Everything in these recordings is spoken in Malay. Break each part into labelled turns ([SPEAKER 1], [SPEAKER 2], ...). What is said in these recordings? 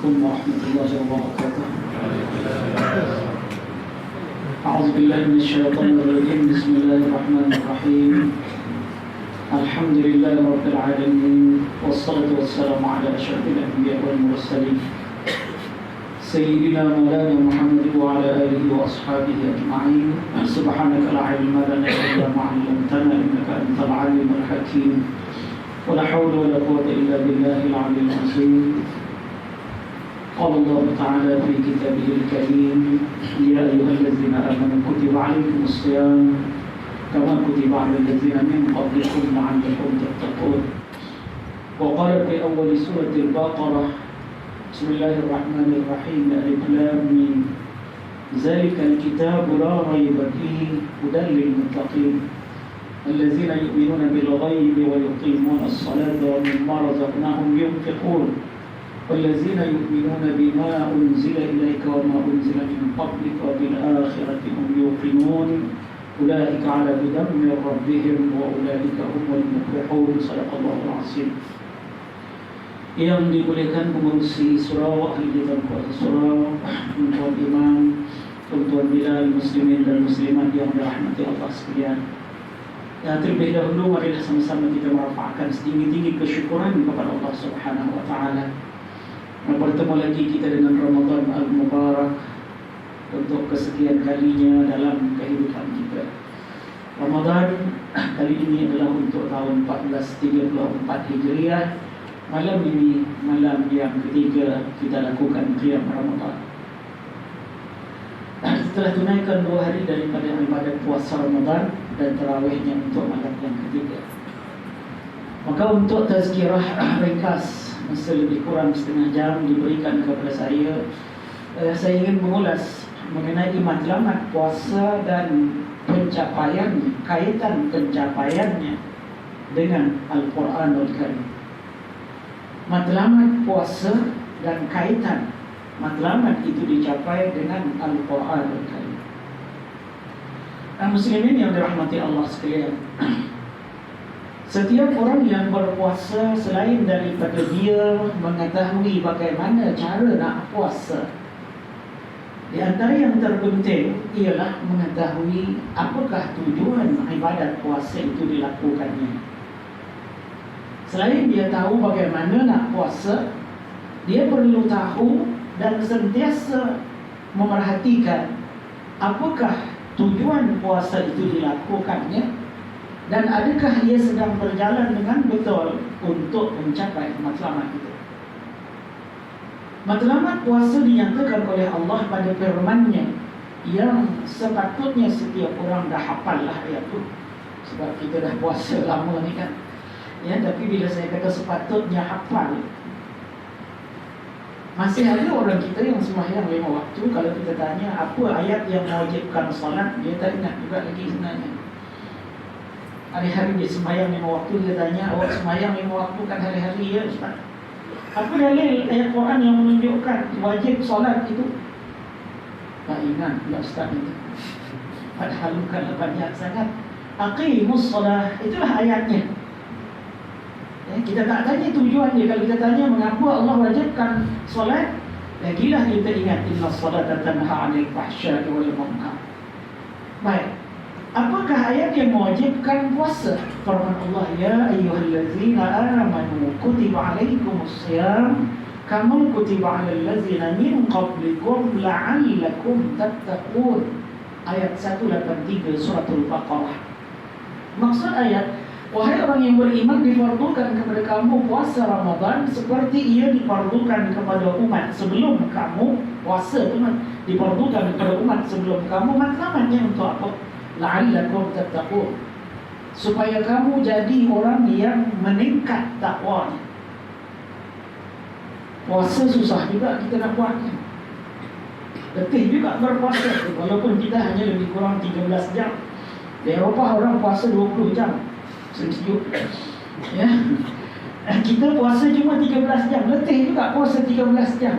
[SPEAKER 1] عليكم ورحمة الله وبركاته. أعوذ بالله من الشيطان الرجيم. بسم الله الرحمن الرحيم. الحمد لله رب العالمين، والصلاة والسلام على أشرف الأنبياء والمرسلين سيدنا مولانا محمد وعلى آله وأصحابه أجمعين. سبحانك لا علم لنا إلا ما علمتنا إنك أنت العليم الحكيم، ولا حول ولا قوة إلا بالله العلي العظيم. قال الله تعالى في كتابه الكريم: يا أيها الذين آمنوا كتب عليكم الصيام كما كتب على الذين من قبلكم لعلكم تتقون. وقال في أول سورة البقرة: بسم الله الرحمن الرحيم، ألف لام ميم، ذلك الكتاب لا ريب فيه هدى للمتقين الذين يؤمنون بالغيب ويقيمون الصلاة ومما رزقناهم ينفقون والذين يؤمنون بما أنزل إليك وما أنزل من قبلك وبالآخرة هم يوقنون أولئك على هدى من ربهم وأولئك هم المفلحون. صدق الله العظيم. Yang dimuliakan pengurusi surau, ahli kitab kuasa surau, tuan imam, tuan Bilal, muslimin dan muslimat yang dirahmati Allah sekalian. Terlebih dahulu marilah sama-sama kita merafakkan setinggi-tinggi kesyukuran kepada Allah Subhanahu wa taala. Bertemu lagi kita dengan Ramadan Al-Mubarak untuk kesekian kalinya dalam kehidupan kita. Ramadan kali ini adalah untuk tahun 1434 Hijriah. Malam ini malam yang ketiga kita lakukan qiyam Ramadan. Setelah tunaikan 2 hari daripada ibadat puasa Ramadan dan tarawihnya untuk malam yang ketiga, maka untuk tazkirah ringkas, masa lebih kurang setengah jam diberikan kepada saya ingin mengulas mengenai matlamat puasa dan pencapaiannya, kaitan pencapaiannya dengan Al-Quranul Karim. Matlamat puasa dan kaitan matlamat itu dicapai dengan Al-Quranul Karim. Muslimin yang dirahmati Allah sekalian, setiap orang yang berpuasa, selain daripada dia mengetahui bagaimana cara nak puasa, di antara yang terpenting ialah mengetahui apakah tujuan ibadat puasa itu dilakukannya. Selain dia tahu bagaimana nak puasa, dia perlu tahu dan sentiasa memerhatikan apakah tujuan puasa itu dilakukannya dan adakah ia sedang berjalan dengan betul untuk mencapai matlamat itu. Matlamat puasa dinyatakan oleh Allah pada firman-Nya yang sepatutnya setiap orang dah hafal lah ayat itu, sebab kita dah puasa lama ni kan. Ya, tapi bila saya kata sepatutnya hafal, masih ada orang kita yang sembahyang 5 waktu. Kalau kita tanya apa ayat yang mewajibkan solat, dia tak ingat juga lagi sebenarnya. Hari-hari dia sembahyang 5 waktu, dia tanya, awak sembahyang 5 waktu kan hari-hari? Ya Ustaz. Apa dalil ayat Quran yang menunjukkan wajib solat itu? Tak ingat pula Ustaz itu. Padahal bukan banyak sangat. Aqimus solah, itulah ayatnya. Kita tak tanya tujuan dia. Kalau kita tanya mengapa Allah wajibkan solat, lagilah kita ingat inna salata tanha 'anil fahsya'i wal munkar. Baik, apakah ayat yang mewajibkan puasa? Firman Allah, ya ayyuhallazina amanu kutiba 'alaikumus shiyam kama kutiba 'alal ladzina min qablikum la'allakum tattaqun. Ayat 183 suratul Baqarah. Maksud ayat, wahai orang yang beriman, difardukan kepada kamu puasa Ramadan seperti ia difardukan kepada umat sebelum kamu. Puasa itu difardukan kepada umat sebelum kamu. Matlamatnya untuk apa? La'allakum tattaqun, supaya kamu jadi orang yang meningkat takwanya. Puasa susah juga kita nak buatnya. Letih juga berpuasa, walaupun kita hanya lebih kurang 13 jam. Di Eropah orang puasa 20 jam. Sejuk. Ya. Kita puasa cuma 13 jam. Letih juga puasa 13 jam.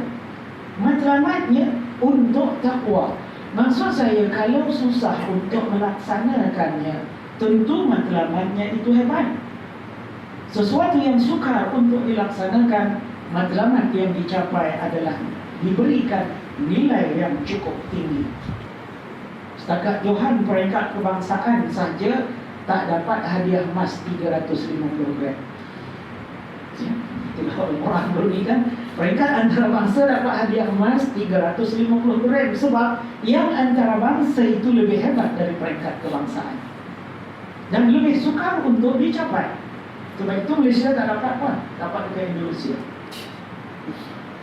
[SPEAKER 1] Matlamatnya untuk takwa. Maksud saya, kalau susah untuk melaksanakannya, tentu matlamatnya itu hebat. Sesuatu yang sukar untuk dilaksanakan matlamat yang dicapai adalah diberikan nilai yang cukup tinggi. Setakat Johan peringkat kebangsaan saja tak dapat hadiah emas 350 gram. Itulah orang Brunei kan, peringkat antarabangsa dapat hadiah emas 350 gram. Sebab yang antarabangsa itu lebih hebat dari peringkat kebangsaan dan lebih sukar untuk dicapai. Sebab itu Malaysia tak dapat apa? Dapat ke Indonesia.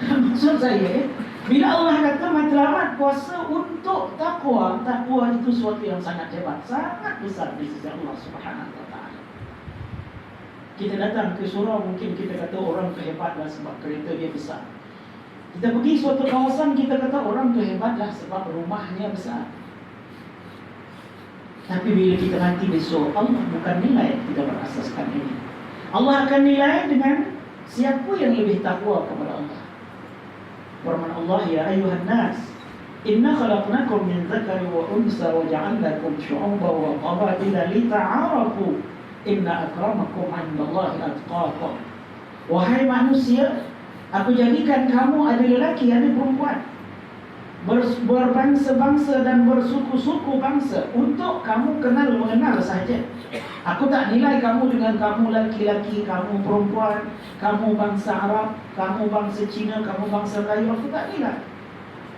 [SPEAKER 1] Maksud saya, bila Allah kata matlamat puasa untuk takwa, takwa itu suatu yang sangat hebat, sangat besar di sisi Allah Subhanahu wa taala. Kita datang ke surau, mungkin kita kata orang tu hebatlah sebab kereta dia besar. Kita pergi suatu kawasan, kita kata orang tu hebatlah sebab rumahnya besar. Tapi bila kita mati besok, Allah bukan nilai kita berasaskan ini. Allah akan nilai dengan siapa yang lebih takwa kepada Allah. Firman Allah, ya ayuhan nas, inna khalaqnakum min dzakari wa unsa wa ja'alnakum syu'uban wa qabaila lita'arafu inna akramakum 'indallahi atqakum. Wahai manusia, aku jadikan kamu ada lelaki ada perempuan, berbangsa-bangsa dan bersuku-suku bangsa, untuk kamu mengenal sahaja. Aku tak nilai kamu dengan kamu laki-laki, kamu perempuan, kamu bangsa Arab, kamu bangsa Cina, kamu bangsa Melayu. Aku tak nilai.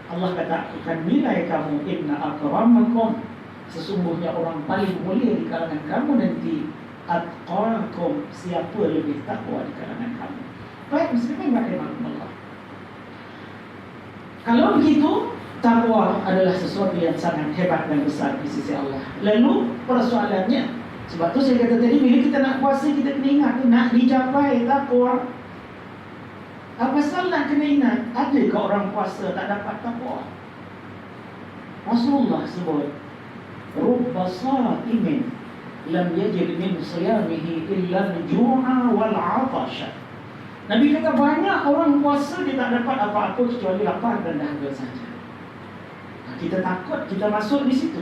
[SPEAKER 1] Allah kata, aku akan nilai kamu. Inna akramakum, sesungguhnya orang paling mulia di kalangan kamu nanti, atqakum, siapa lebih takwa di kalangan kamu. Baik muslimin rahimakumullah. Kalau begitu, takwa adalah sesuatu yang sangat hebat dan besar di sisi Allah. Lalu persoalannya, sebab tu saya kata tadi, bila kita nak puasa, kita kena ingat, nak dicapai takwa. Apa pasal nak kena ingat, adakah orang puasa tak dapat takwa? Rasulullah sebut, rubba sa'imin lam yajid min siyamihi illa al-ju'a wal 'atasha. Nabi kata banyak orang puasa dia tak dapat apa-apa kecuali lapar dan dahaga saja. Kita takut kita masuk di situ.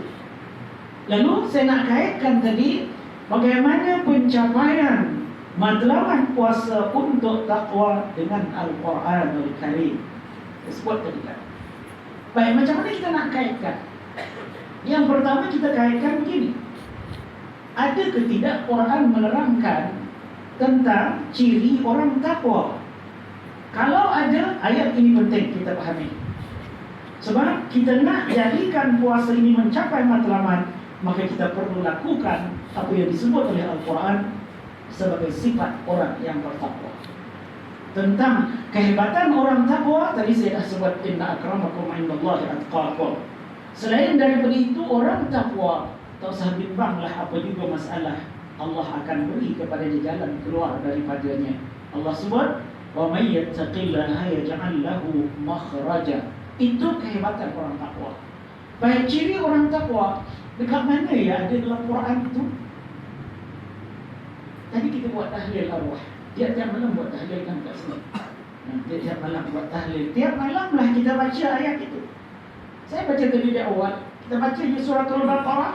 [SPEAKER 1] Lalu saya nak kaitkan tadi, bagaimana pencapaian matlamat puasa untuk takwa dengan Al-Quran Al-Karim. Sebut tadi kan. Baik, macam mana kita nak kaitkan? Yang pertama kita kaitkan begini. Ada ke tidak Quran menerangkan tentang ciri orang takwa? Kalau ada, ayat ini penting kita pahami. Sebab kita nak jadikan puasa ini mencapai matlamat, maka kita perlu lakukan apa yang disebut oleh Al-Quran sebagai sifat orang yang bertakwa. Tentang kehebatan orang takwa, tadi saya dah sebut, inna akramakum 'indallahi atqakum. Selain daripada itu, orang takwa tak usah bimbanglah apa juga masalah, Allah akan beri kepada dia jalan keluar daripadanya. Allah sebut, wa may yattaqillaha yaj'al lahu makhraja. Itu kehebatan orang takwa. Baik, ciri orang takwa dekat mana ya ada dalam Quran itu? Tadi kita buat tahlil arwah. Tiap-tiap malam buat tahlil kan kat sini. Tiap malam buat tahlil. Tiap malam lah kita baca ayat itu. Saya baca tadi di awal. Kita baca di surah Al-Baqarah.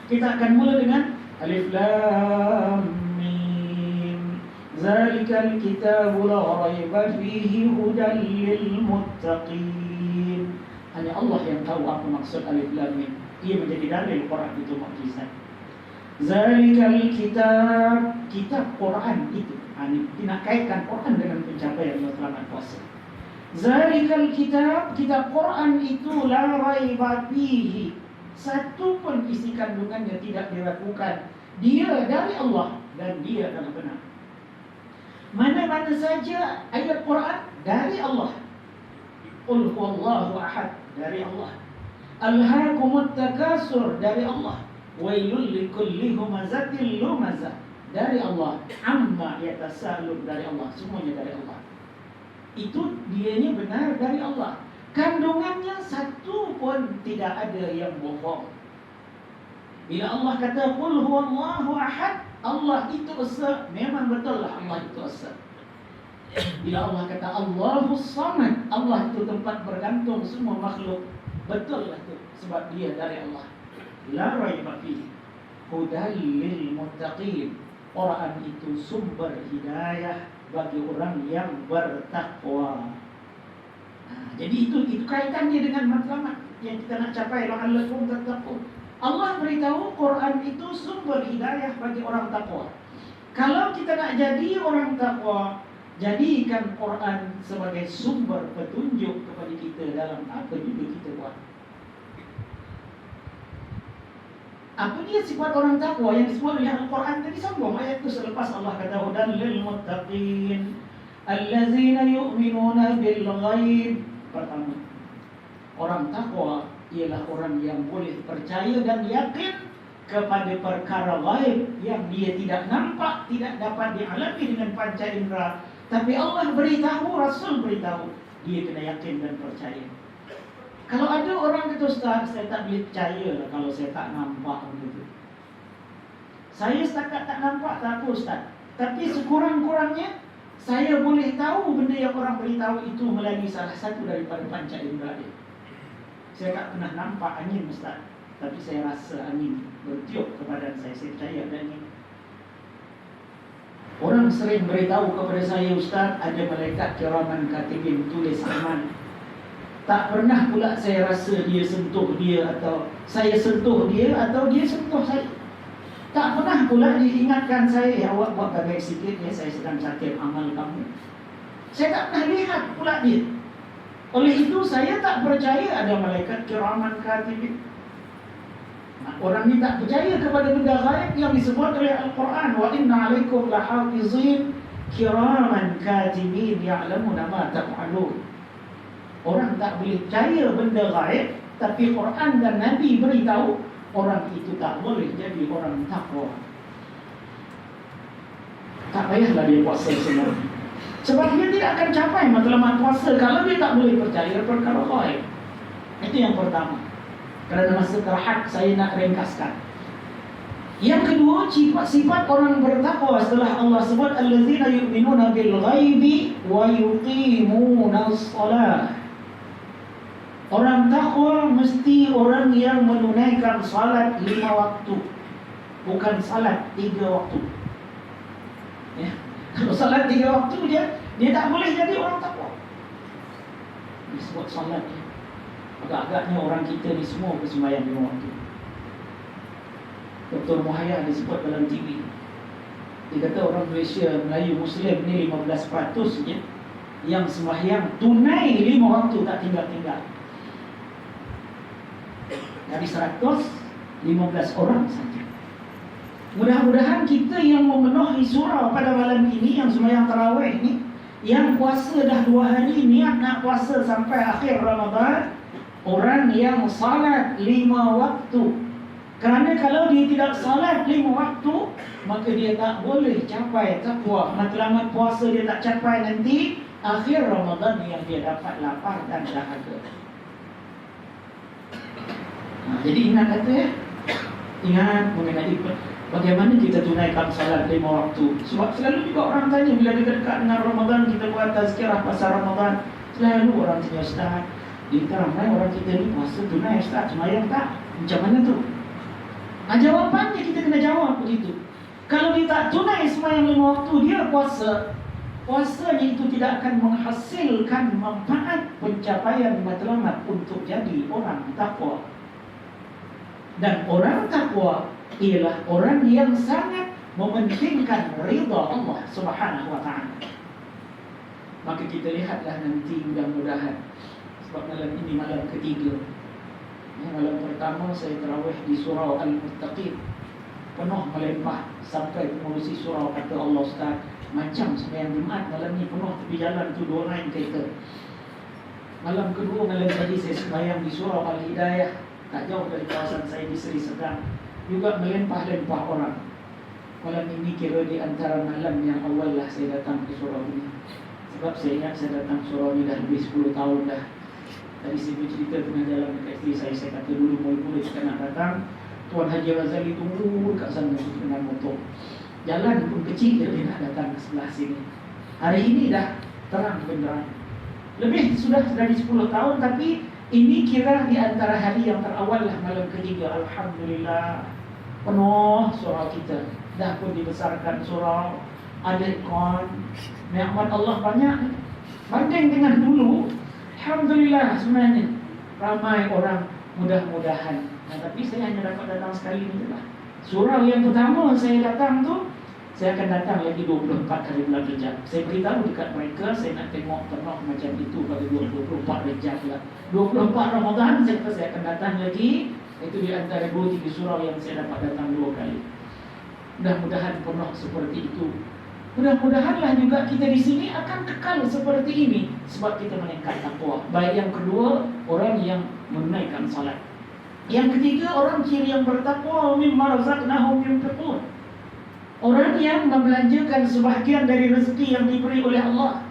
[SPEAKER 1] Kita akan mula dengan Alif Lam Mim. Zalikal kitabu la raiba fihi hudan lil muttaqin. Hanya Allah yang tahu apa maksud Alif Lam Mim. Ia menjadi dalil Quran itu mukjizat. Zalikal kitab, kitab Quran itu. Ini nak kaitkan Quran dengan pencapaian matlamat puasa. Zalikal kitab, kitab Quran itu la raiba fihi. Satu pun isi kandungannya tidak diragukan. Dia dari Allah dan dia adalah benar. Mana-mana saja ayat Quran dari Allah. Qul huwallahu ahad, dari Allah. Alhaakumut takasur, dari Allah. Wailul likulli humazatil lumazah, dari Allah. Amma yatasalun, dari Allah. Semuanya dari Allah. Itu dianya benar dari Allah. Kandungannya satu pun tidak ada yang bohong. Bila Allah kata qul huwallahu ahad, Allah itu esa, memang betul lah Allah itu esa. Bila Allah kata Allahus samad, Allah itu tempat bergantung semua makhluk, betul lah itu, sebab dia dari Allah. La raiba fihi hudal lil muttaqin. Quran itu sumber hidayah bagi orang yang bertakwa. Jadi itu kaitannya dengan matlamat yang kita nak capai, la'allakum tattaqun. Allah beritahu Quran itu sumber hidayah bagi orang takwa. Kalau kita nak jadi orang takwa, jadikan Quran sebagai sumber petunjuk kepada kita dalam apa juga kita buat. Apa dia sifat orang takwa yang disebut oleh Al-Quran tadi? Sambung ayat itu selepas Allah kata hudan lil muttaqin allazina yu'minuna bil ghaib. Pertama, orang takwa ialah orang yang boleh percaya dan yakin kepada perkara ghaib yang dia tidak nampak, tidak dapat dialami dengan panca indera, tapi Allah beritahu, Rasul beritahu, dia kena yakin dan percaya. Kalau ada orang kata, Ustaz, saya tak boleh percaya lah kalau saya tak nampak begitu. Saya setakat tak nampak, tak apa Ustaz, tapi sekurang-kurangnya saya boleh tahu benda yang orang beritahu itu melalui salah satu daripada panca indera dia. Saya tak pernah nampak angin Ustaz, tapi saya rasa angin bertiup ke badan saya percaya ada angin. Orang sering beritahu kepada saya, Ustaz, ada malaikat kiraman katibin tulis amal. Tak pernah pula saya rasa dia sentuh dia, atau saya sentuh dia, atau dia sentuh saya. Tak pernah pula diingatkan saya, ya awak buat baik sikit ya, saya sedang sakit amal kamu. Saya tak pernah lihat pula dia. Oleh itu saya tak percaya ada malaikat kiraman katibin. Orang ni tak percaya kepada benda ghaib yang disebut oleh Al-Quran, wa inna alaikum lahafizin kiraman katibin ya'lamuna ma taf'alun. Orang tak boleh percaya benda gaib, tapi Quran dan Nabi beritahu orang itu tak boleh jadi orang takwa. Tak payahlah dia puasa semua, sebab dia tidak akan capai matlamat puasa kalau dia tak boleh percaya perkara gaib. Itu yang pertama. Kerana masa terhad, saya nak ringkaskan. Yang kedua, sifat orang bertakwa setelah Allah sebut allazina yu'minuna bil ghaibi wa yuqimuna as-salah. Orang takwa mesti orang yang menunaikan salat 5 waktu, bukan salat 3 waktu. Ya. Kalau salat 3 waktu dia tak boleh jadi orang takwa. Disebut salat. Agak-agaknya orang kita ni semua bersembahyang 5 waktu. Dr. Muhayya disebut dalam TV. Dia kata orang Malaysia, Melayu Muslim ni 15% saja yang sembahyang tunai 5 waktu, tak tinggal-tinggal. Dari 100, 15 orang saja. Mudah-mudahan kita yang memenuhi surau pada malam ini, yang sembahyang tarawih ni, yang puasa dah 2 hari, niat nak puasa sampai akhir Ramadan, orang yang salat 5 waktu. Kerana kalau dia tidak salat 5 waktu, maka dia tak boleh capai takwa. Matlamat puasa dia tak capai, nanti akhir Ramadan yang dia dapat lapar dan dahaga. Jadi ingat kata ya, ingat mengenai bagaimana kita tunaikan salat 5 waktu. Sebab selalu juga orang tanya bila dekat-dekat dengan Ramadan, kita buat tazkirah pasal Ramadan, selalu orang tanya, Ustaz, di ramai orang kita ni puasa tunai Ustaz, sembahyang tak? Macam mana tu? Jawapannya kita kena jawab begitu. Kalau dia tak tunai sembahyang 5 waktu, dia puasanya itu tidak akan menghasilkan manfaat pencapaian matlamat untuk jadi orang takwa. Dan orang takwa ialah orang yang sangat mementingkan ridha Allah Subhanahu wa ta'ala. Maka kita lihatlah nanti, mudah-mudahan, sebab malam ini malam ketiga. Malam pertama saya tarawih di surau Al-Muttaqin, penuh melimpah sampai pengurusi surau kata, Allah Ustaz, macam sembahyang Jumaat malam ni penuh, tepi jalan tu 2 line kereta. Malam kedua, malam tadi saya sembahyang di surau Al-Hidayah, tak jauh dari kawasan saya di Seri Sedang, juga melimpah-limpah orang. Malam ini kira di antara malam yang awal lah saya datang ke surau ini. Sebab saya ingat saya datang surau ini dah lebih 10 tahun dah. Tadi saya bercerita tengah jalan dekat isteri saya kata dulu mula-mula kita nak datang, Tuan Haji Razali tunggu kat sana dengan motor. Jalan pun kecil dia nak datang ke sebelah sini. Hari ini dah terang benderang. Lebih sudah dari 10 tahun, tapi ini kira di antara hari yang terawal lah, malam ketiga. Alhamdulillah, penuh surau kita. Dah pun dibesarkan surau, ada ikon, nikmat Allah banyak. Banding dengan dulu, alhamdulillah sebenarnya ramai orang mudah-mudahan. Nah, tapi saya hanya dapat datang sekali ni lah. Surau yang pertama saya datang tu, saya akan datang lagi 24 kali bulan Rejab. Saya beritahu dekat mereka, saya nak tengok penuh macam itu pada 24 Rejab lah. 24 Ramadan saya kata saya akan datang lagi. Itu di antara 2-3 surau yang saya dapat datang 2 kali. Mudah-mudahan penuh seperti itu. Mudah-mudahanlah juga kita di sini akan kekal seperti ini sebab kita meningkat takwa. Baik yang kedua, orang yang menunaikan salat. Yang ketiga, orang ciri yang bertakwa, mimma razaqnahum yunfiqun. Orang yang membelanjakan sebahagian dari rezeki yang diberi oleh Allah.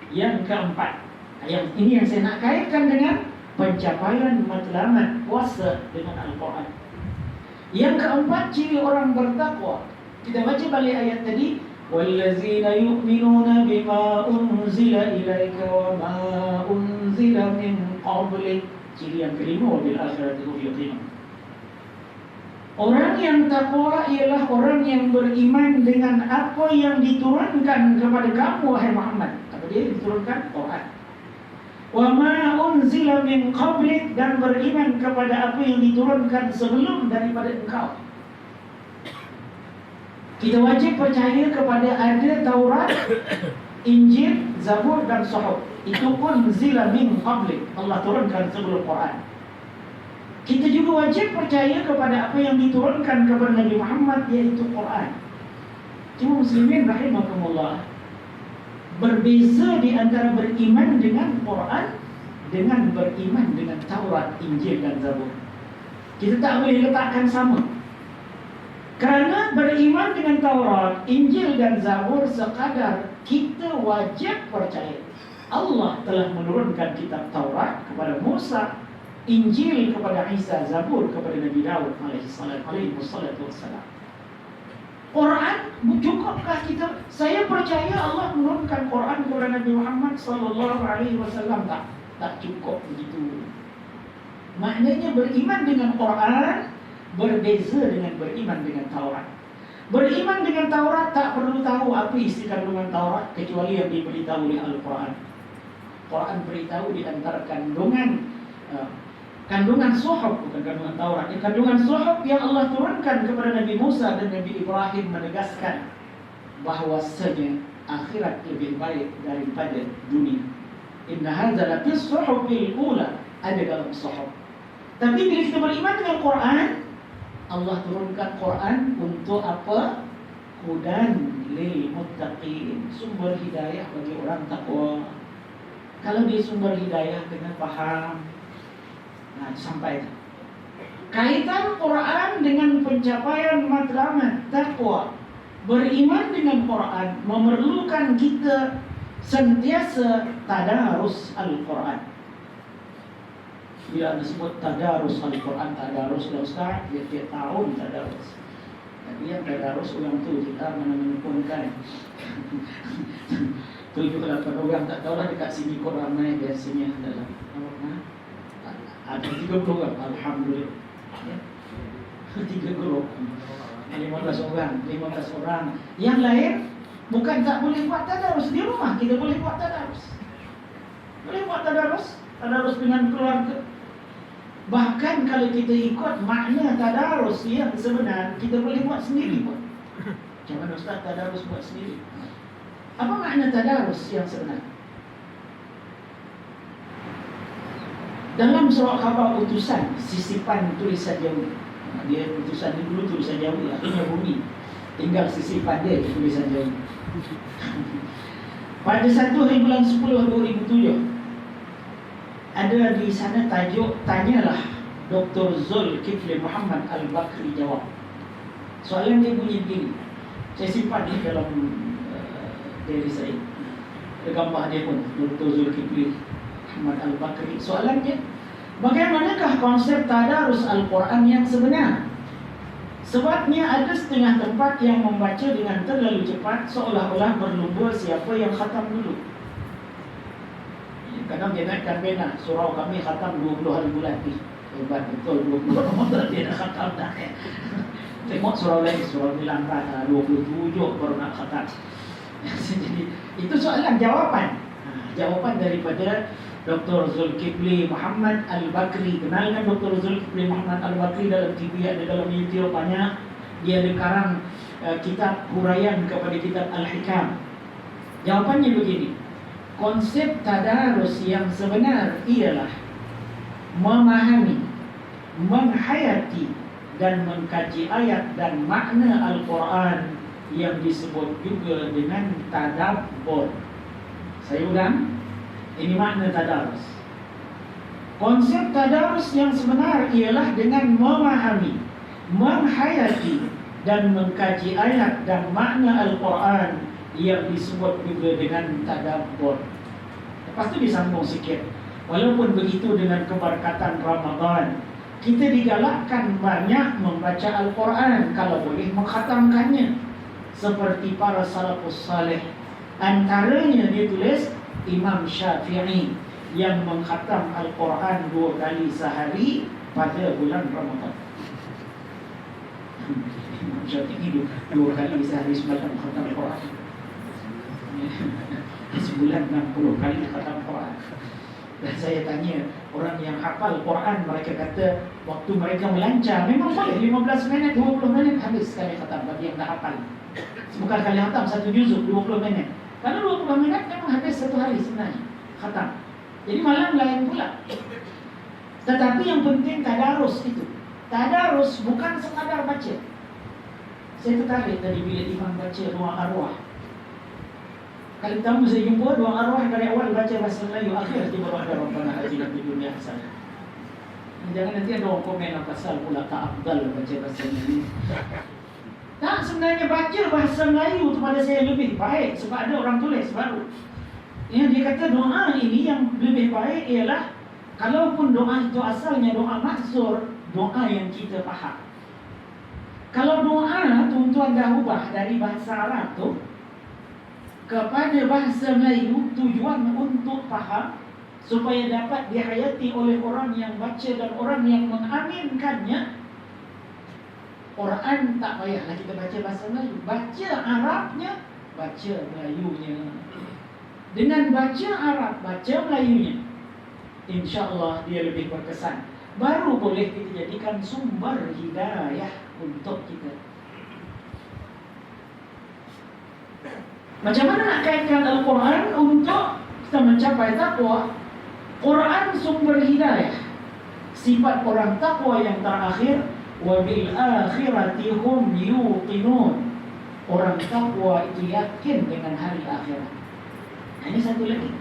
[SPEAKER 1] Yang keempat, yang ini yang saya nak kaitkan dengan pencapaian matlamat puasa dengan Al-Quran. Yang keempat, ciri orang bertakwa. Kita baca balik ayat tadi, wallazina yu'minuna bima unzila ilaika wa ma unzila min qablik. Ciri yang kelima, bil akhirati hum yuqinun. Orang yang takwa ialah orang yang beriman dengan apa yang diturunkan kepada kamu wahai Muhammad. Apa dia diturunkan? Quran. Wa ma unzila min qablik, dan beriman kepada apa yang diturunkan sebelum daripada engkau. Kita wajib percaya kepada ada Taurat, Injil, Zabur dan Suhuf. Itu pun zila min qablik, Allah turunkan sebelum Quran. Kita juga wajib percaya kepada apa yang diturunkan kepada Nabi Muhammad, iaitu Quran. Cuma muslimin rahimakumullah, berbeza di antara beriman dengan Quran dengan beriman dengan Taurat, Injil dan Zabur. Kita tak boleh letakkan sama. Kerana beriman dengan Taurat, Injil dan Zabur sekadar kita wajib percaya Allah telah menurunkan kitab Taurat kepada Musa, Injil kepada Isa, Zabur kepada Nabi Daud alaihi salatu wassalam. Quran, cukupkah kita? Saya percaya Allah menurunkan Quran kepada Nabi Muhammad sallallahu alaihi wasallam. Tak cukup begitu. Maknanya beriman dengan Quran berbeza dengan beriman dengan Taurat. Beriman dengan Taurat tak perlu tahu apa isi kandungan Taurat kecuali yang diberitahu oleh Al-Quran. Quran beritahu di antara kandungan Suhuf, bukan kandungan Taurat. Kandungan Suhuf yang Allah turunkan kepada Nabi Musa dan Nabi Ibrahim menegaskan bahwasanya akhirat lebih baik daripada dunia. Inna hadza lafi suhufil ula, ada dalam Suhuf. Tapi bila kita beriman dengan Quran, Allah turunkan Quran untuk apa? Hudan lil muttaqin, sumber hidayah bagi orang takwa. Kalau dia sumber hidayah, kena faham. Nah, sampai kaitan Quran dengan pencapaian matlamat takwa. Beriman dengan Quran memerlukan kita sentiasa tadarus Al-Quran. Bila disebut tadarus Al-Quran, tadarus lah Ustaz, tiap tahun tadarus. Tapi yang tadarus orang tu kita mana-mana pun kan 7-8 orang, tak tahulah dekat sini kau ramai, biasanya adalah ada 30 orang, Alhamdulillah ya. 30 15 orang. Yang lain bukan tak boleh buat tadarus di rumah, kita boleh buat tadarus. Boleh buat tadarus dengan keluarga. Bahkan kalau kita ikut makna tadarus yang sebenar, kita boleh buat sendiri pun. Jangan Ustaz tadarus buat sendiri. Apa makna tadarus yang sebenar? Dalam surah khabar utusan, sisipan tulisan Yahudi. Dia utusan dia dulu tulisan Yahudi, akhirnya bumi tinggal sisipan dia tulisan Yahudi. Pada 1 hari bulan 10 2007, ada di sana tajuk tanyalah Dr. Zulkifli Muhammad Al-Bakri jawab. Soalan dia bunyi begini. Saya simpan ni dalam diary saya. Ada gambar dia pun, Dr. Zulkifli Muhammad Al-Bakri. Soalannya, bagaimanakah konsep tadarus Al-Quran yang sebenar? Sebabnya ada setengah tempat yang membaca dengan terlalu cepat, seolah-olah berlumba siapa yang khatam dulu. Kadang dia naikkan pena, surau kami khatam 20 hari bulan ni. Hebat betul 20 Ramadan dia dah khatam dah. Tengok surah lain, surah Al-Anfal 27 baru nak khatam. Jadi itu soalan jawapan. Jawapan daripada Dr. Zulkifli Muhammad Al-Bakri. Kenalkan Dr. Zulkifli Muhammad Al-Bakri dalam TV, ada dalam YouTube banyak. Dia ada karang kitab huraian kepada kitab Al-Hikam. Jawapannya begini. Konsep tadarus yang sebenar ialah memahami, menghayati dan mengkaji ayat dan makna Al-Quran yang disebut juga dengan tadabbur. Saya ulang, ini makna tadarus. Konsep tadarus yang sebenar ialah dengan memahami, menghayati dan mengkaji ayat dan makna Al-Quran yang disebut juga dengan tadabbur. Lepas tu disambung sikit. Walaupun begitu, dengan keberkatan Ramadan, kita digalakkan banyak membaca Al-Quran, kalau boleh mengkhatamkannya seperti para salafus salih. Antaranya ditulis Imam Syafi'i yang mengkhatam Al-Quran 2 kali sehari pada bulan Ramadan. Imam Syafi'i 2 kali sehari semalam khatam Al-Quran. Sebulan 60 kali khatam Al-Quran. Dan saya tanya orang yang hafal Quran, mereka kata waktu mereka melancar memang boleh 15 minit, 20 minit habis sekali khatam bagi yang dah hafal. Bukan kali khatam satu juzuk 20 minit. Kalau 20 minit memang habis satu hari sebenarnya khatam. Jadi malam lain pula. Tetapi yang penting tadarus itu. Tadarus bukan sekadar baca. Saya tertarik tadi bila imam baca doa arwah. Kali pertama saya jumpa doa arwah dari awal baca bahasa Melayu, akhir dia baru ada Rabbana atina fid dunya hasanah. Jangan nanti ada orang komen pasal pula tak afdal baca bahasa Melayu. Tak, sebenarnya baca bahasa Melayu tu pada saya lebih baik sebab ada orang tulis baru. Yang dia kata doa ini yang lebih baik ialah kalaupun doa itu asalnya doa maksur, doa yang kita faham. Kalau doa tuan-tuan dah ubah dari bahasa Arab tu kepada bahasa Melayu, tujuan untuk faham supaya dapat dihayati oleh orang yang baca dan orang yang mengaminkannya. Quran tak payahlah kita baca bahasa Melayu, baca Arabnya, baca Melayunya. Dengan baca Arab, baca Melayunya, insya-Allah dia lebih berkesan. Baru boleh kita jadikan sumber hidayah untuk kita. Macam mana nak kaitkan Al-Quran untuk kita mencapai takwa? Quran sumber hidayah. Sifat orang takwa yang terakhir, wa bil akhirati hum yuqinun. Orang takwa itu yakin dengan hari akhirat. Ini satu lagi.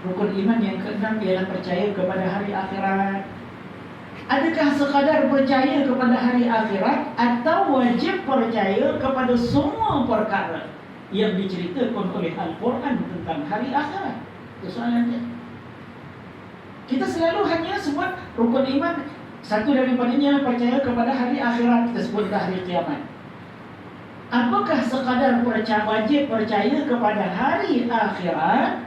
[SPEAKER 1] Rukun iman yang keenam ialah percaya kepada hari akhirat. Adakah sekadar percaya kepada hari akhirat atau wajib percaya kepada semua perkara yang diceritakan oleh Al-Quran tentang hari akhirat? Itu soalannya. Kita selalu hanya sebut rukun iman, satu daripadanya percaya kepada hari akhirat, kita sebut hari kiamat. Apakah sekadar wajib percaya kepada hari akhirat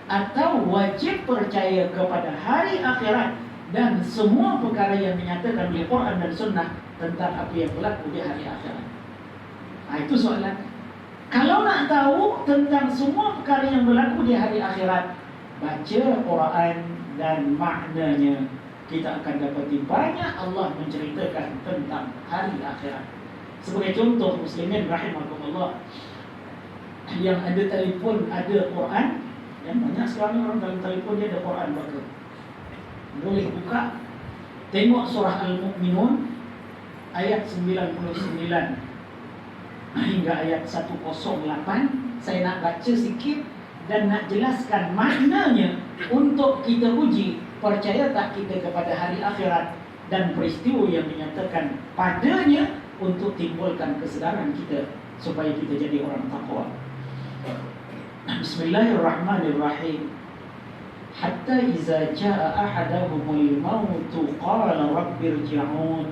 [SPEAKER 1] atau wajib percaya kepada hari akhirat dan semua perkara yang dinyatakan oleh Quran dan Sunnah tentang apa yang berlaku di hari akhirat? Itu soalan. Kalau nak tahu tentang semua perkara yang berlaku di hari akhirat, baca Quran dan maknanya. Kita akan dapati banyak Allah menceritakan tentang hari akhirat. Sebagai contoh, muslimin rahimakumullah, yang ada telefon ada Quran, yang banyak sekarang orang dalam telefon dia ada Quran baca. Boleh buka, tengok surah Al-Mu'minun ayat 99 hingga ayat 108. Saya nak baca sikit dan nak jelaskan maknanya untuk kita uji percaya tak kita kepada hari akhirat dan peristiwa yang dinyatakan padanya untuk timbulkan kesedaran kita supaya kita jadi orang takwa. Bismillahirrahmanirrahim. Hatta iza jaa ahadahumul maut qala rabbirji'un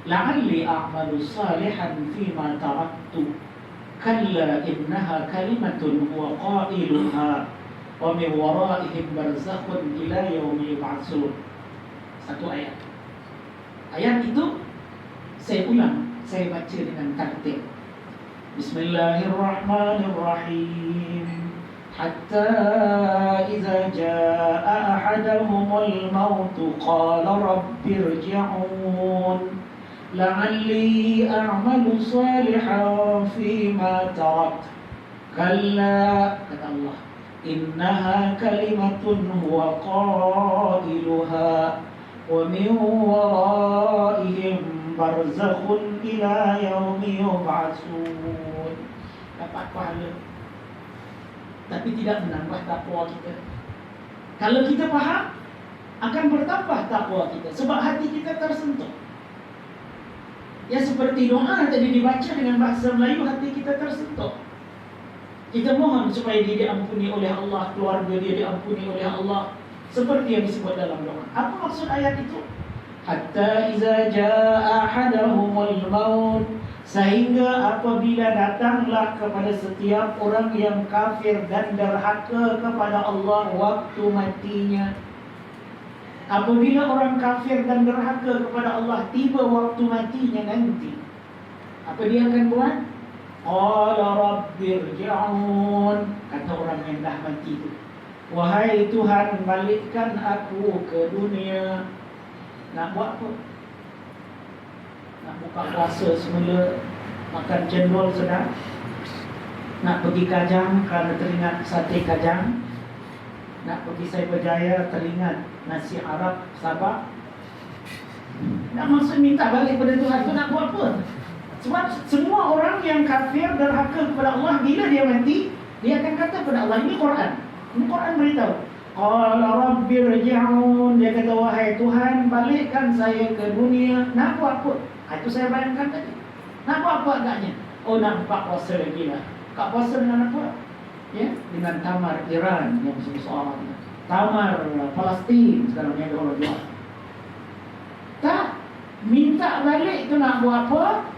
[SPEAKER 1] la'alli a'malu salihan fima taraktu kalla innaha kalimatun huwa qailuha wa min waraihim barzakhun ila yaumi yub'atsun. satu ayat. Ayat itu saya ulang, saya baca dengan tartil. Bismillahirrahmanirrahim. Hatta idza jaa ahadahumul maut qala rabbirji'un la'alli a'malu salihan fima tarak. Kalla, kata Allah, innaha kalimatun huwa qailuha wa min waraihim barzakhun ila yaumi yub'atsun. Dapat pahala, tapi tidak menambah takwa kita. Kalau kita faham, akan bertambah takwa kita, sebab hati kita tersentuh. Ya, seperti doa tadi dibaca dengan bahasa Melayu, hati kita tersentuh. Kita mohon supaya dia diampuni oleh Allah, keluarga dia diampuni oleh Allah, seperti yang disebut dalam doa. Apa maksud ayat itu? Hatta iza jaa ahadahumul maut, sehingga apabila datanglah kepada setiap orang yang kafir dan derhaka kepada Allah waktu matinya. Apabila orang kafir dan derhaka kepada Allah tiba waktu matinya nanti, apa dia akan buat? Qala rabbirji'un, kata orang yang dah mati itu, wahai Tuhan, balikkan aku ke dunia. Nak buat apa? Nak buka puasa semula, makan cendol sedap, nak pergi Kajang kerana teringat sate Kajang, nak pergi Cyberjaya teringat nasi Arab Sabah. Nak maksud minta balik pada Tuhan tu nak buat apa? Sebab semua orang yang kafir derhaka kepada Allah, bila dia mati, dia akan kata kepada Allah, ini Quran. Ini Quran beritahu. Qala rabbirji'un, dia kata, wahai Tuhan, balikkan saya ke dunia. Nak buat apa? Itu saya bayangkan tadi. Nak buat apa agaknya? Oh, nak buka puasa lagi lah. Buka puasa dengan apa? Ya, dengan tamar Iran yang besar, tamar Palestin sekarang yang orang jual. Tak, minta balik tu nak buat apa?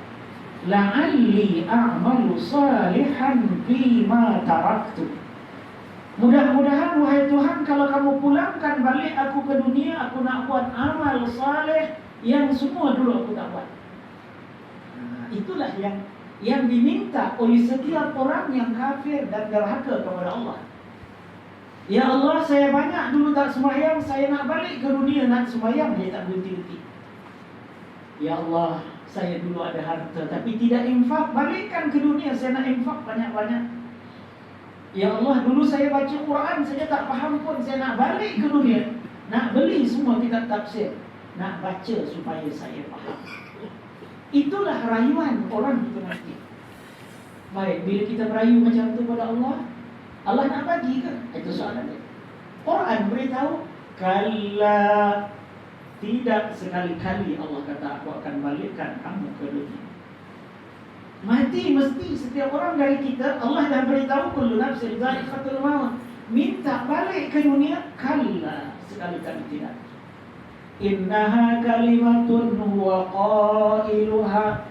[SPEAKER 1] La'alli a'malu salihan bima taraktu. Mudah-mudahan wahai Tuhan, kalau kamu pulangkan balik aku ke dunia, aku nak buat amal saleh yang semua dulu aku tak buat. Itulah yang diminta oleh setiap orang yang kafir dan derhaka kepada Allah. Ya Allah, saya banyak dulu tak sembahyang, saya nak balik ke dunia nak sembahyang, dia tak berhenti-henti. Ya Allah, saya dulu ada harta tapi tidak infak, balikkan ke dunia, saya nak infak banyak-banyak. Ya Allah, dulu saya baca Quran saja tak faham pun, saya nak balik ke dunia, nak beli semua kitab tafsir, nak baca supaya saya faham. Itulah rayuan orang itu nanti. Baik, bila kita merayu macam tu pada Allah, Allah nak bagi ke? Itu soalan dia. Quran beritahu, kalla, tidak sekali-kali Allah kata aku akan balikkan kamu ke dunia. Mati mesti setiap orang dari kita. Allah dah beritahu kullu nafsin dha'iqatul maut. Minta balik ke dunia, kalla, sekali-kali tidak. Innaha kalimatun huwa qailuha.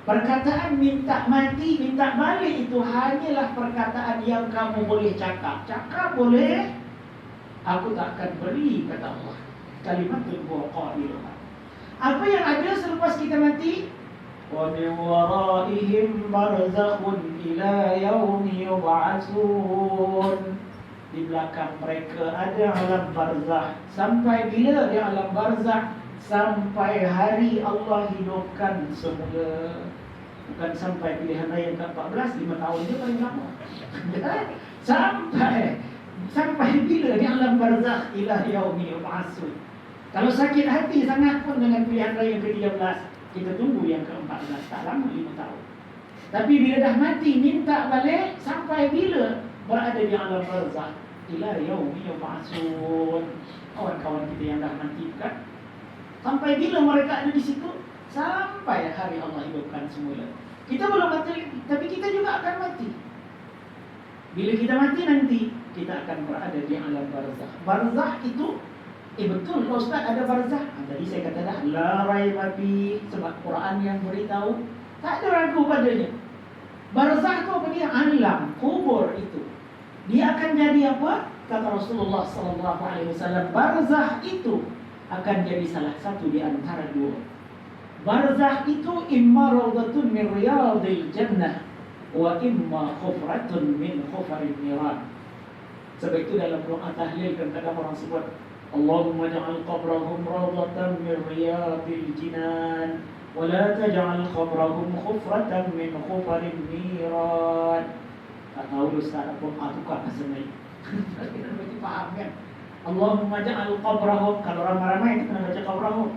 [SPEAKER 1] Perkataan minta mati, minta balik itu hanyalah perkataan yang kamu boleh cakap. Cakap boleh, aku tak akan beri, kata Allah. Kalimatun huwa qailuha. Apa yang ada selepas kita mati? Wa min waraihim barzakhun ila yaumi yub'atsun. Di belakang mereka ada alam barzakh. Sampai bila dia alam barzakh? Sampai hari Allah hidupkan semula. Bukan sampai pilihan raya ke-14, 5 tahun je paling lama. Sampai bila di alam barzakh ila yaumi yub'atsun. Kalau sakit hati sangat pun dengan pilihan raya ke-13, kita tunggu yang ke-14, tak lama 5 tahun. Tapi bila dah mati, minta balik sampai bila berada di alam barzakh ila yaumi yub'atsun. Kawan-kawan kita yang dah mati kan, sampai bila mereka ada di situ? Sampai hari Allah hidupkan semula. Kita belum mati, tapi kita juga akan mati. Bila kita mati nanti, kita akan berada di alam barzakh. Barzakh itu, betul Ustaz, ada barzakh. Tadi saya kata dah, la raiba fi, sebab Quran yang beritahu, tak ada ragu padanya. Barzakh itu apa dia? Alam kubur itu. Dia akan jadi apa? Kata Rasulullah SAW, barzakh itu akan jadi salah satu di antara dua. Barzakh itu imma rawdatun min riyadil jannah wa imma khufratun min khufarin niran. Sebab itu dalam doa tahlil kadang-kadang orang sebut Allahumma ja'al qabrahum rawdatan min riyadil jinan wa la taj'al qabrahum khufratan min khufarin niran. Tak tahu Ustaz apa tukar sebenarnya. Kita mesti faham kan. Allahumma ja'al qabrahum, kalau ramai-ramai kita kena baca qabrahum.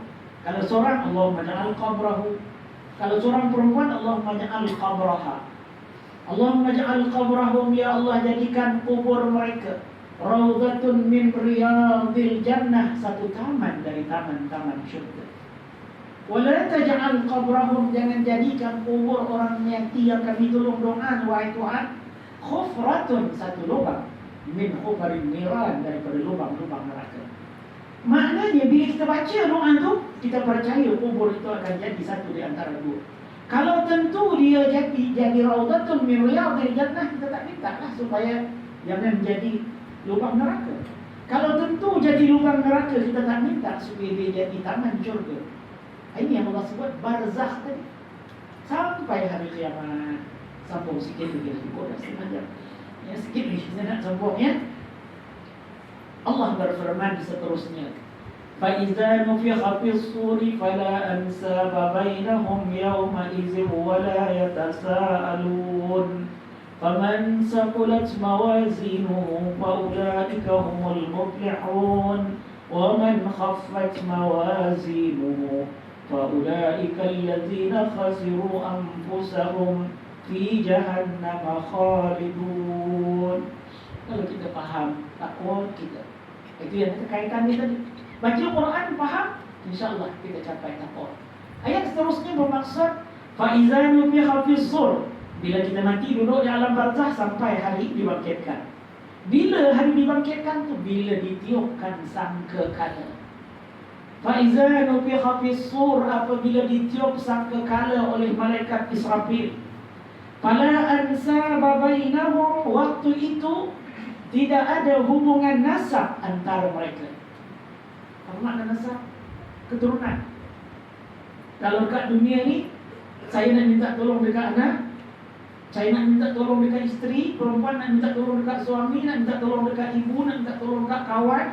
[SPEAKER 1] Kalau seorang Allahumma ja'al qabrahu. Kalau seorang perempuan Allahumma ja'al qabraha. Allahumma ja'al qabrahum, ya Allah jadikan kubur mereka rawdatun min riyadil jannah, satu taman dari taman-taman syurga. Wala taj'al qabrahum, jangan jadikan kubur orang yang kami tolong doa wahai Tuhan khufratun, satu lubang min khufarin niran, daripada lubang-lubang neraka. Maknanya bila kita baca doa tu, kita percaya kubur itu akan jadi satu di antara dua. Kalau tentu dia jadi rawdatun min riyadil jannah, kita tak minta lah supaya jangan jadi lubang neraka. Kalau tentu jadi lubang neraka, kita tak minta supaya dia jadi taman syurga. Ini yang Allah sebut barzakh tadi. Sampai hari kiamat. Sambung sikit lagi, cukup dah setengah jam. Ya, sikit lagi saya nak sambung ya. Allah berfirman seterusnya, فَإِذَا نُفِخَ فِي الصُّورِ فَلَا أَنْسَابَ بَيْنَهُمْ يَوْمَئِذٍ وَلَا يَتَسَاءَلُونَ فَمَنْ ثَقُلَتْ مَوَازِينُهُ فَأُولَئِكَ هُمُ الْمُفْلِحُونَ وَمَنْ خَفَّتْ مَوَازِينُهُ فَأُولَئِكَ الَّذِينَ خَسِرُوا أَنفُسَهُمْ fi jahannam khalidun. Kalau kita faham takwa kita, itu yang kaitan kita tadi. Baca Quran faham, insya-Allah kita capai takwa. Ayat seterusnya bermaksud fa iza nufiha fis sur, bila kita mati duduk di alam barzakh sampai hari dibangkitkan. Bila hari dibangkitkan tu? Bila ditiupkan sangkakala. Fa iza nufiha fis sur, apabila ditiup sangkakala oleh malaikat Israfil. Fala ansaba bainahum, waktu itu tidak ada hubungan nasab antara mereka. Apa makna nasab? Keturunan. Kalau dekat dunia ni, saya nak minta tolong dekat anak, saya nak minta tolong dekat isteri, perempuan nak minta tolong dekat suami, nak minta tolong dekat ibu, nak minta tolong dekat kawan,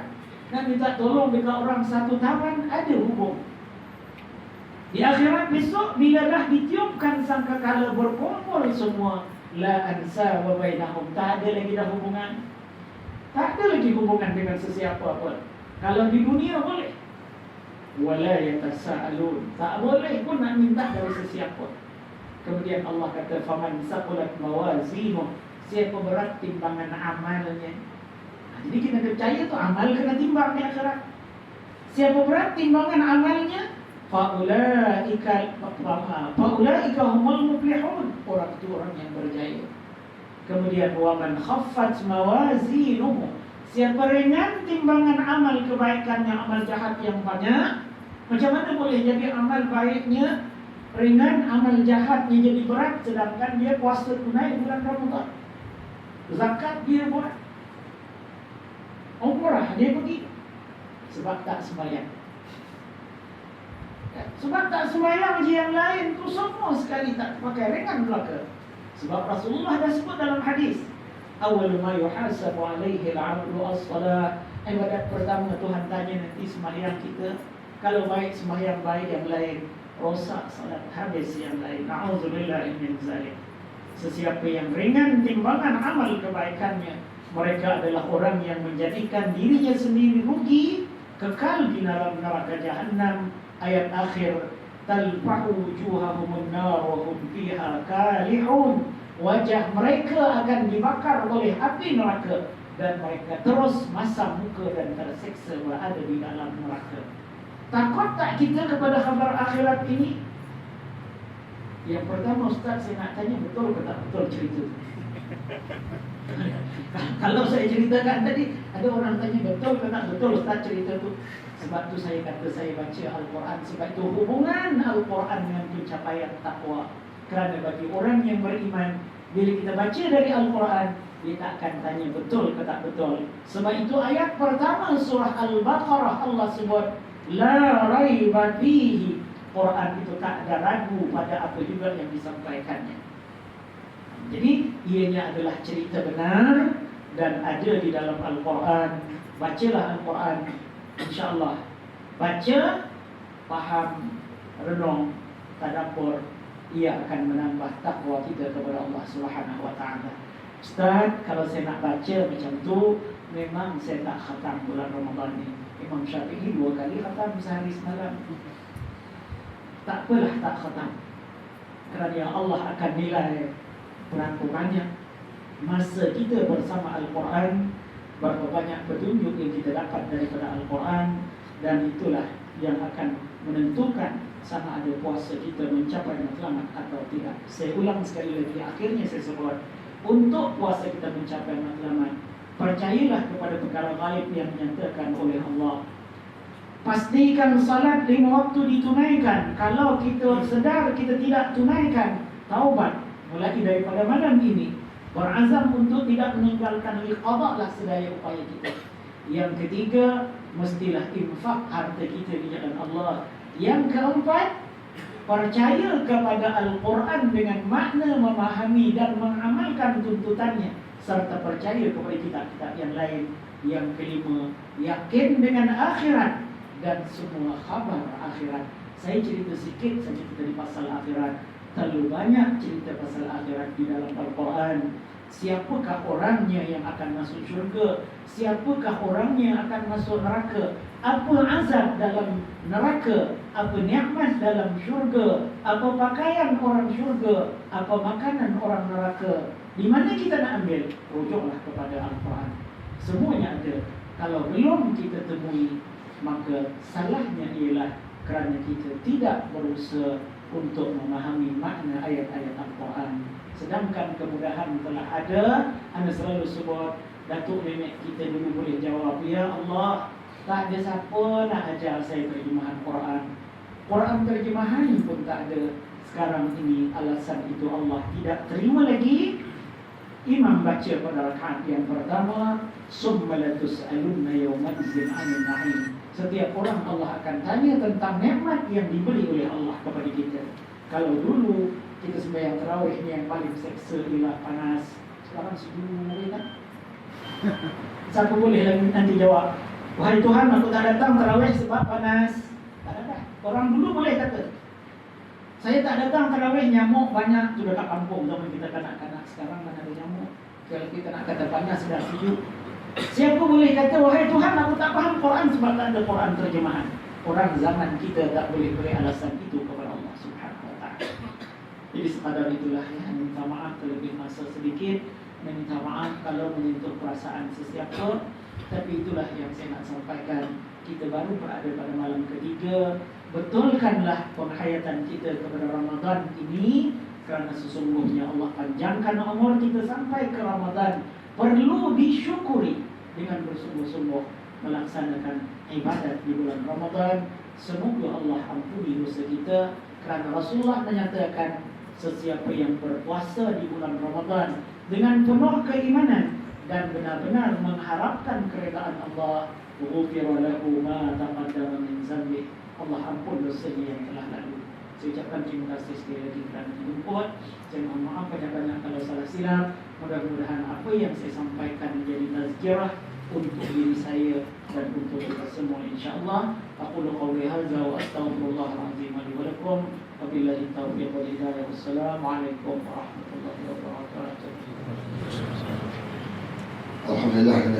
[SPEAKER 1] nak minta tolong dekat orang satu taman, ada hubung. Di akhirat besok, bila dah ditiupkan sangkakala berkumpul semua, la ansa wa bainahum, tak ada lagi dah hubungan. Tak ada lagi hubungan dengan sesiapa pun. Kalau di dunia boleh, wala yatasaalun, tak boleh pun nak minta dari sesiapa. Kemudian Allah kata faman saqulat mawazinuh, siapa berat timbangan amalnya. Jadi kita percaya tu amal kena timbang di akhirat. Siapa berat timbangan amalnya, faulaika humul muflihun, orang itu orang yang berjaya. Kemudian waman khaffat mawazinuhu, siapa ringan timbangan amal kebaikannya, amal jahat yang banyak. Macam mana boleh jadi amal baiknya ringan, amal jahatnya jadi berat, sedangkan dia puasa tunai bulan Ramadan, zakat dia buat, umrah dia pergi, sebab tak sembahyang. Sebab tak sembahyang je yang lain tu semua sekali tak pakai, ringan belaka. Sebab Rasulullah dah sebut dalam hadis, awal ma yuhasabu alaihi al-'abdu as-salat, ibadat pertama Tuhan tanya nanti sembahyang kita. Kalau baik sembahyang baik, yang lain rosak, salat habis yang lain. Na'udzubillah min zalik. Sesiapa yang ringan timbangan amal kebaikannya, mereka adalah orang yang menjadikan dirinya sendiri rugi, kekal di dalam neraka jahanam. Ayat akhir, talfahu wujuhahumun nar wa hum fiha kalihun, wajah mereka akan dibakar oleh api neraka dan mereka terus masam muka dan tersiksa berada di dalam neraka. Takut tak kita kepada khabar akhirat ini? Yang pertama, Ustaz, saya nak tanya, betul ke tak betul cerita itu? Kalau saya ceritakan tadi, ada orang tanya betul ke tak betul Ustaz cerita itu. Sebab tu saya kata saya baca Al-Quran. Sebab itu hubungan Al-Quran dengan pencapaian takwa. Kerana bagi orang yang beriman, bila kita baca dari Al-Quran, dia tak akan tanya betul ke tak betul. Sebab itu ayat pertama surah Al-Baqarah Allah sebut La raiba fihi. Quran itu tak ada ragu pada apa juga yang disampaikannya. Jadi ianya adalah cerita benar dan ada di dalam Al-Quran. Bacalah Al-Quran, insya-Allah. Baca, faham, renung, tadabbur, ia akan menambah takwa kita kepada Allah Subhanahu wa taala. Ustaz, kalau saya nak baca macam tu, memang saya tak khatam bulan Ramadan ni. Imam Syafi'i 2 kali khatam sehari semalam. Tak apalah tak khatam, kerana Allah akan nilai berapa banyak masa kita bersama Al-Quran, berapa banyak petunjuk yang kita dapat daripada Al-Quran. Dan itulah yang akan menentukan sama ada puasa kita mencapai matlamat atau tidak. Saya ulang sekali lagi, akhirnya saya sebut, untuk puasa kita mencapai matlamat, percayalah kepada perkara gaib yang dinyatakan oleh Allah. Pastikan salat 5 waktu ditunaikan. Kalau kita sedar kita tidak tunaikan, taubat mulai daripada malam ini. Berazam untuk tidak meninggalkan liqadahlah sedaya upaya kita. Yang ketiga, mestilah infak harta kita di jalan Allah. Yang keempat, percaya kepada Al-Quran dengan makna memahami dan mengamalkan tuntutannya, serta percaya kepada kitab-kitab yang lain. Yang kelima, yakin dengan akhirat dan semua khabar akhirat. Saya cerita sikit saja tadi pasal akhirat. Terlalu banyak cerita pasal akhirat di dalam Al-Quran. Siapakah orangnya yang akan masuk syurga? Siapakah orangnya yang akan masuk neraka? Apa azab dalam neraka? Apa nikmat dalam syurga? Apa pakaian orang syurga? Apa makanan orang neraka? Di mana kita nak ambil? Rujuklah kepada Al-Quran. Semuanya ada. Kalau belum kita temui, maka salahnya ialah kerana kita tidak berusaha untuk memahami makna ayat-ayat Al-Quran. Sedangkan kemudahan telah ada. Anda selalu sebut, datuk nenek kita dulu boleh jawab, ya Allah, tak ada siapa nak ajar saya terjemahan Quran. Quran terjemahan pun tak ada. Sekarang ini alasan itu Allah tidak terima lagi. Imam baca pada rakaat yang pertama, summa latus'alunna yawma idzin 'anil na'im. Setiap orang Allah akan tanya tentang nikmat yang diberi oleh Allah kepada kita. Kalau dulu kita sembahyang tarawih ni yang paling seksa ialah panas. Sekarang sejuk kan? Siapa boleh nanti jawab, wahai Tuhan, aku tak datang tarawih sebab panas. Tak ada. Orang dulu boleh kata, saya tak datang tarawih, nyamuk banyak. Sudah kat kampung zaman kita kanak-kanak. Sekarang mana ada nyamuk. Kalau kita nak kata panas, sudah sejuk. Siapa boleh kata, wahai Tuhan, aku tak faham Quran sebab tak ada Quran terjemahan. Orang zaman kita tak boleh beri alasan itu kepada Allah Subhanahu wa ta'ala. Jadi sekadar itulah ya, minta maaf terlebih masa sedikit, minta maaf kalau menyentuh perasaan sesiapa. Tapi itulah yang saya nak sampaikan. Kita baru berada pada malam ketiga. Betulkanlah penghayatan kita kepada Ramadan ini, kerana sesungguhnya Allah panjangkan umur kita sampai ke Ramadan. Perlu disyukuri dengan bersungguh-sungguh melaksanakan ibadat di bulan Ramadan. Semoga Allah ampuni dosa kita, kerana Rasulullah menyatakan, sesiapa yang berpuasa di bulan Ramadan dengan penuh keimanan dan benar-benar mengharapkan keredaan Allah, ghufira lahu ma taqaddama min dzambi. Allah ampun dosanya yang telah lalu. Saya ucapkan terima kasih sekali lagi kerana dijemput. Saya mohon maaf banyak-banyak kalau salah silap. Mudah-mudahan apa yang saya sampaikan menjadi tazkirah untuk diri saya dan untuk kita semua, insya-Allah. Aqulu qawli hadza wa astaghfirullahal azim li wa lakum. Wabillahi taufiq wal hidayah. Wassalamualaikum warahmatullahi wabarakatuh.
[SPEAKER 2] Alhamdulillah.